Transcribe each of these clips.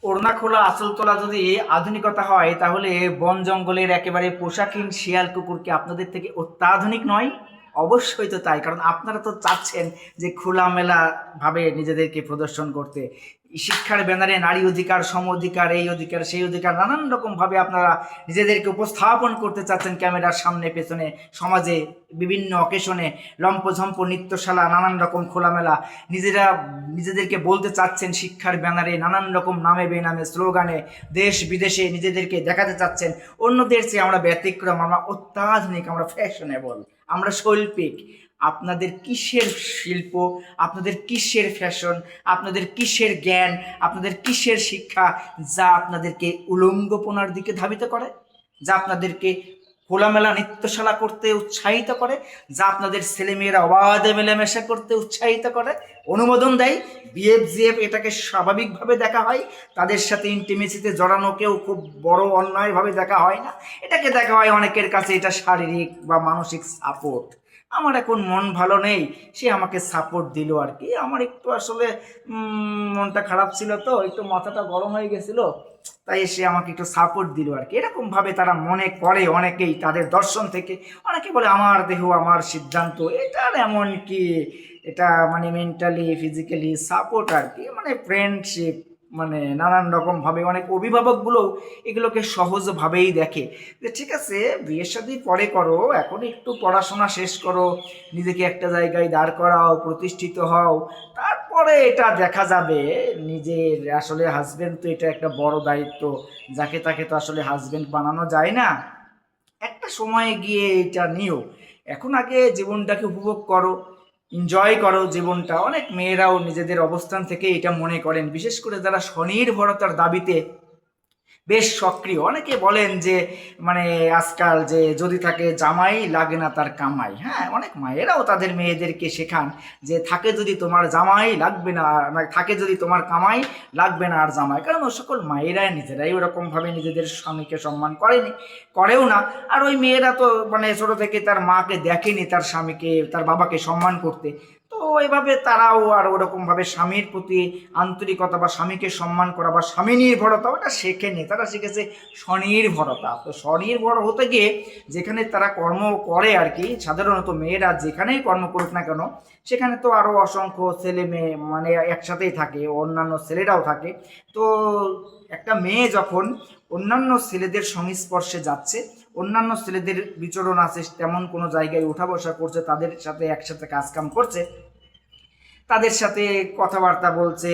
ওড়না খোলা আঁচল তোলা যদি আধুনিকতা হয়, তাহলে বন জঙ্গলের একেবারে পোশাকহীন শিয়াল কুকুরকে আপনাদের থেকে অত্যাধুনিক নয়? অবশ্যই তো তাই, কারণ আপনারা তো চাচ্ছেন যে খোলামেলা ভাবে নিজেদেরকে প্রদর্শন করতে। শিক্ষার ব্যানারে নারী অধিকার, সম অধিকার, এই অধিকার সেই অধিকার, নানান রকম ভাবে আপনারা নিজেদেরকে উপস্থাপন করতে চাচ্ছেন ক্যামেরার সামনে পেছনে, সমাজে বিভিন্ন অকেশনে লম্পঝম্প নৃত্যশালা, নানান রকম খোলামেলা নিজেরা নিজেদেরকে বলতে চাচ্ছেন। শিক্ষার ব্যানারে নানান রকম নামে বেনামে স্লোগানে দেশ বিদেশে নিজেদেরকে দেখাতে চাচ্ছেন। অন্যদের চেয়ে আমরা ব্যতিক্রম, আমরা অত্যাধুনিক, আমরা ফ্যাশনেবল, আমরা শৈল্পিক। আপনাদের কিসের শিল্প, আপনাদের কিসের ফ্যাশন, আপনাদের কিসের জ্ঞান, আপনাদের কিসের শিক্ষা, যা আপনাদেরকে উলঙ্গপনার দিকে ধাবিত করে, যা আপনাদেরকে খোলামেলা নৃত্যশালা করতে উৎসাহিত করে, যা আপনাদের ছেলেমেয়েরা অবাধে মেলামেশা করতে উৎসাহিত করে, অনুমোদন দেয়। বিএফজিএফ এটাকে স্বাভাবিকভাবে দেখা হয়, তাদের সাথে ইন্টিমেসিতে জড়ানোকেও খুব বড় অন্যায়ভাবে দেখা হয় না। এটাকে দেখা হয় অনেকের কাছে এটা শারীরিক বা মানসিক সাপোর্ট। আমার এখন মন ভালো নেই, সে আমাকে সাপোর্ট দিল আর কি। আমার একটু আসলে মনটা খারাপ ছিল, তো একটু মাথাটা গরম হয়ে গেছিল, তাই সে আমাকে একটু সাপোর্ট দিল আর কি। এরকমভাবে তারা মনে করে অনেকেই, তাদের দর্শন থেকে অনেকে বলে আমার দেহ আমার সিদ্ধান্ত। এটার এমন কি, এটা মানে মেন্টালি ফিজিক্যালি সাপোর্ট আর কি, মানে ফ্রেন্ডশিপ, মানে নানান রকমভাবে অনেক অভিভাবকগুলোও এগুলোকে সহজভাবেই দেখে যে ঠিক আছে, বিয়ের শাদী পরে করো, এখন একটু পড়াশোনা শেষ করো, নিজেকে একটা জায়গায় দাঁড় করাও, প্রতিষ্ঠিত হও, তারপরে এটা দেখা যাবে। নিজের আসলে হাজবেন্ড তো এটা একটা বড় দায়িত্ব, যাকে তাকে তো আসলে হাজবেন্ড বানানো যায় না। একটা সময়ে গিয়ে এটা নিও, এখন আগে জীবনটাকে উপভোগ করো, এনজয় করো জীবনটা। অনেক মেয়েরাও নিজেদের অবস্থান থেকে এটা মনে করেন, বিশেষ করে যারা স্বনির্ভরতার দাবিতে বেশ সক্রিয়। অনেকে বলেন যে মানে আজকাল যে যদি থাকে জামাই লাগে না তার কামাই। হ্যাঁ, অনেক মায়েরাও তাদের মেয়েদেরকে শেখান যে থাকে যদি তোমার জামাই লাগবে না, থাকে যদি তোমার কামাই লাগবে না আর জামাই। কারণ ও সকল মায়েরা নিজেরাই ওরকমভাবে নিজেদের স্বামীকে সম্মান করেও না। আর ওই মেয়েরা তো মানে ছোট থেকে তার মাকে দেখেনি তার স্বামীকে, তার বাবাকে সম্মান করতে। তো এভাবে তারাও আর ওরকমভাবে স্বামীর প্রতি আন্তরিকতা বা স্বামীকে সম্মান করা বা স্বামী নির্ভরতা ওটা শেখেনি, তারা শিখেছে স্বনির্ভরতা। তো স্বনির্ভর হতে গিয়ে যেখানে তারা কর্ম করে আর কি, সাধারণত মেয়েরা যেখানেই কর্ম করুক না কেন, সেখানে তো আরও অসংখ্য ছেলে মেয়ে মানে একসাথেই থাকে, অন্যান্য ছেলেরাও থাকে। তো একটা মেয়ে যখন অন্যান্য ছেলেদের সংস্পর্শে যাচ্ছে, অন্যান্য ছেলেদের বিচরণ আছে, তেমন কোনো জায়গায় উঠা বসা করছে, তাদের সাথে একসাথে কাজকাম করছে, তাদের সাথে কথাবার্তা বলছে,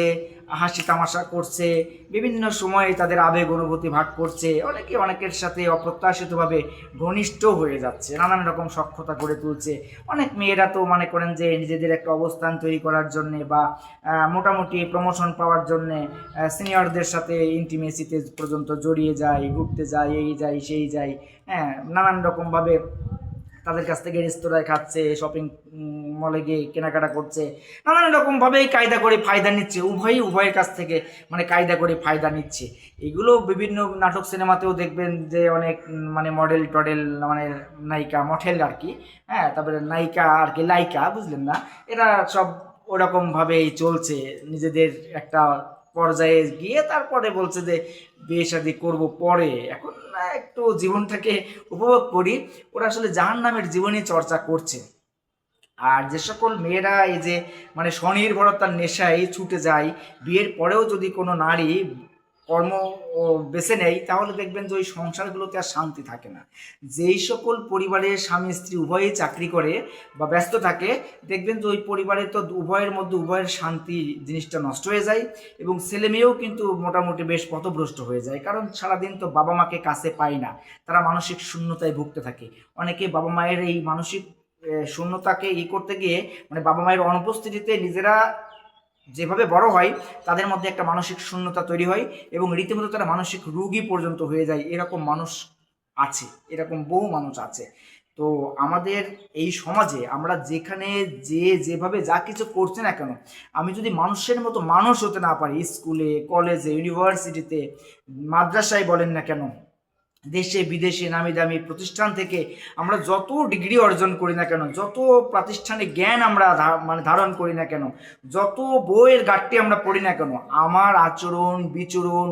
হাসি তামাশা করছে, বিভিন্ন সময়ে তাদের আবেগ অনুভূতি ভাগ করছে, অনেকে অনেকের সাথে অপ্রত্যাশিতভাবে ঘনিষ্ঠ হয়ে যাচ্ছে, নানান রকম সখ্যতা গড়ে তুলছে। অনেক মেয়েরা তো মনে করেন যে নিজেদের একটা অবস্থান তৈরি করার জন্যে বা মোটামুটি প্রমোশন পাওয়ার জন্যে সিনিয়রদের সাথে ইন্টিমেসিতে পর্যন্ত জড়িয়ে যায়, ঘুরতে যায়, এই যায় সেই যায়। হ্যাঁ, নানান রকমভাবে তাদের কাছ থেকে রেস্তোরাঁয় খাচ্ছে, শপিং মলে গিয়ে কেনাকাটা করছে, নানান রকমভাবেই কায়দা করে ফায়দা নিচ্ছে। উভয়ের কাছ থেকে মানে কায়দা করে ফায়দা নিচ্ছে। এগুলো বিভিন্ন নাটক সিনেমাতেও দেখবেন যে অনেক মানে মডেল টডেল, মানে নায়িকা মডেল আর কি, হ্যাঁ, তারপরে নায়িকা আর কি, লাইকা, বুঝলেন না, এরা সব ওরকমভাবেই চলছে। নিজেদের একটা পর্যায়ে গিয়ে তারপরে বলছে যে বিয়ে শাদী করবো পরে, এখন একটু জীবনটাকে উপভোগ করি। ওরা আসলে জাহান্নামের জীবনী চর্চা করছে। আর যে সকল মেয়েরা এই যে মানে স্বনির্ভরতার নেশায় ছুটে যায়, বিয়ের পরেও যদি কোনো নারী কর্ম বেছে নেয়, তাহলে দেখবেন যে ওই সংসারগুলোতে আর শান্তি থাকে না। যেই সকল পরিবারে স্বামী স্ত্রী উভয়েই চাকরি করে বা ব্যস্ত থাকে, দেখবেন যে ওই পরিবারে তো উভয়ের মধ্যে উভয়ের শান্তি জিনিসটা নষ্ট হয়ে যায়, এবং ছেলে মেয়েও কিন্তু মোটামুটি বেশ পথভ্রষ্ট হয়ে যায়। কারণ সারাদিন তো বাবা মাকে কাছে পায় না, তারা মানসিক শূন্যতায় ভুগতে থাকে। অনেকে বাবা মায়ের এই মানসিক শূন্যতাকে করতে গিয়ে মানে বাবা মায়ের অনুপস্থিতিতে নিজেরা যেভাবে বড় হয়, তাদের মধ্যে একটা মানসিক শূন্যতা তৈরি হয় এবং রীতিমতো তারা মানসিক রোগী পর্যন্ত হয়ে যায়। এরকম মানুষ আছে, এরকম বহু মানুষ আছে। তো আমাদের এই সমাজে আমরা যেখানে যেভাবে যা কিছু করছে না কেন, আমি যদি মানুষের মতো মানুষ হতে না পারি, স্কুলে কলেজে ইউনিভার্সিটিতে মাদ্রাসায় বলেন না কেন, দেশে বিদেশে নামি দামি প্রতিষ্ঠান থেকে আমরা যত ডিগ্রি অর্জন করি না কেন, যত প্রাতিষ্ঠানিক জ্ঞান আমরা মানে ধারণ করি না কেন, যত বইয়ের ঘাটতি আমরা পড়ি না কেন, আমার আচরণ বিচরণ